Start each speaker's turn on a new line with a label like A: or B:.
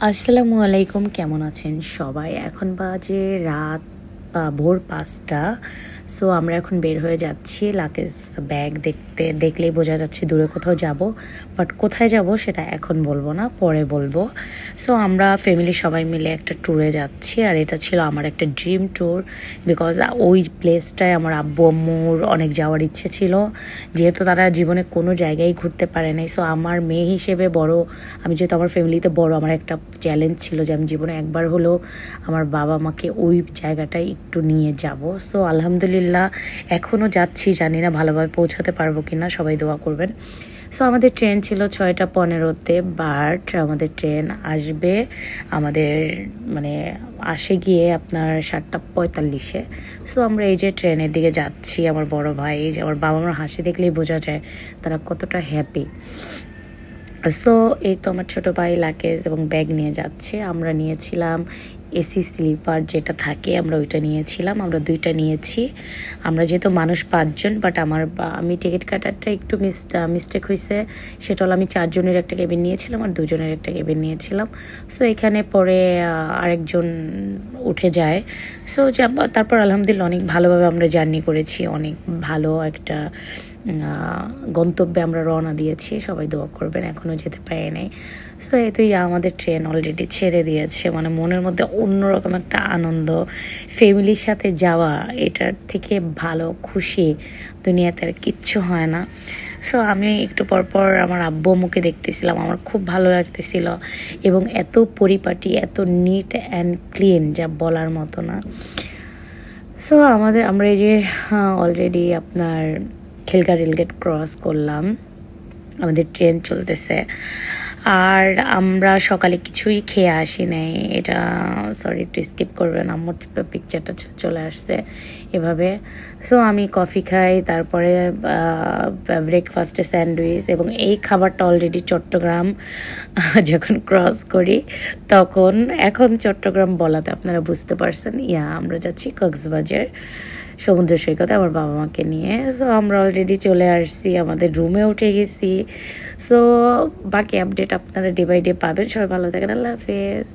A: আসসালামু আলাইকুম, কেমন আছেন সবাই? এখন বাজে রাত ভোর ৫টা। সো আমরা এখন বের হয়ে যাচ্ছি লাগেজ ব্যাগ দেখলেই বোঝা যাচ্ছে দূরে কোথাও যাব, বাট কোথায় যাব সেটা এখন বলবো না, পরে বলবো। সো আমরা ফ্যামিলি সবাই মিলে একটা ট্যুরে যাচ্ছি, আর এটা ছিল আমার একটা ড্রিম ট্যুর। বিকজ ওই প্লেসটায় আমার আব্বু আম্মুর অনেক যাওয়ার ইচ্ছে ছিল, যেহেতু তারা জীবনে কোনো জায়গায় ঘুরতে পারে নাই। সো আমার মেয়ে হিসেবে আমি যেহেতু আমার ফ্যামিলিতে বড়, আমার একটা চ্যালেঞ্জ ছিল যে আমি জীবনে একবার হলেও আমার বাবা মাকে ওই জায়গাটায় একটু নিয়ে যাব। সো আলহামদুলিল্লাহ এখনও যাচ্ছি, জানি না ভালোভাবে পৌঁছাতে পারবো কিনা, সবাই দোয়া করবেন। সো আমাদের ট্রেন ছিল 6টা 15-তে, বাট আমাদের ট্রেন আসবে আমাদের মানে আসে গিয়ে আপনার 7টা 45-এ। সো আমরা এই যে ট্রেনের দিকে যাচ্ছি, আমার বড় ভাই, এই যে আমার বাবা মার হাসি দেখলেই বোঝা যায় তারা কতটা হ্যাপি। সো এই তো আমার ছোটো ভাই লাগেজ এবং ব্যাগ নিয়ে যাচ্ছে। আমরা নিয়েছিলাম এসি স্লিপার যেটা থাকে, আমরা ওইটা নিয়েছিলাম, আমরা 2টা নিয়েছি। আমরা যেহেতু মানুষ 5জন, বাট আমি টিকিট কাটারটা একটু মিস্টেক হয়েছে। সেটা হলো আমি 4জনের একটা কেবিন নিয়েছিলাম আর 2জনের একটা কেবিন নিয়েছিলাম। সো এখানে পরে আরেকজন উঠে যায়। সো তারপর আলহামদুলিল্লাহ অনেক ভালোভাবে আমরা জার্নি করেছি, অনেক ভালো একটা গন্তব্যে আমরা রওনা দিয়েছি। সবাই দোয়া করবেন, এখনও যেতে পারে নাই। সো এতই আমাদের ট্রেন অলরেডি ছেড়ে দিয়েছে, মানে মনের মধ্যে অন্যরকম একটা আনন্দ। ফ্যামিলির সাথে যাওয়া, এটার থেকে ভালো খুশি দুনিয়াতে আর কিচ্ছু হয় না। সো আমি একটু পরপর আমার আব্বু আম্মুকে দেখতেছিলাম, আমার খুব ভালো লাগতেছিল, এবং এত পরিপাটি, এত নিট অ্যান্ড ক্লিন যা বলার মতো না। সো আমরা এই যে অলরেডি আপনার খিলগা রেলগেট ক্রস করলাম, আমাদের ট্রেন চলতেছে। আর আমরা সকালে কিছুই খেয়ে আসি নাই, এটা সরি একটু স্কিপ করবেন, আমার পিকচারটা চলে আসছে এভাবে। সো আমি কফি খাই, তারপরে ব্রেকফাস্টে স্যান্ডউইচ, এবং এই খাবারটা অলরেডি চট্টগ্রাম যখন ক্রস করি তখন, এখন চট্টগ্রাম বলাতে আপনারা বুঝতে পারছেন, আমরা যাচ্ছি কক্সবাজার সমুদ্র সৈকতে আমার বাবা মাকে নিয়ে। সো আমরা অলরেডি চলে আসছি, আমাদের রুমে উঠে গেছি। সো বাকি আপডেট আপনারা ডে বাই ডে পাবেন। সবাই ভালো থাকেন, আল্লাহ হাফেজ।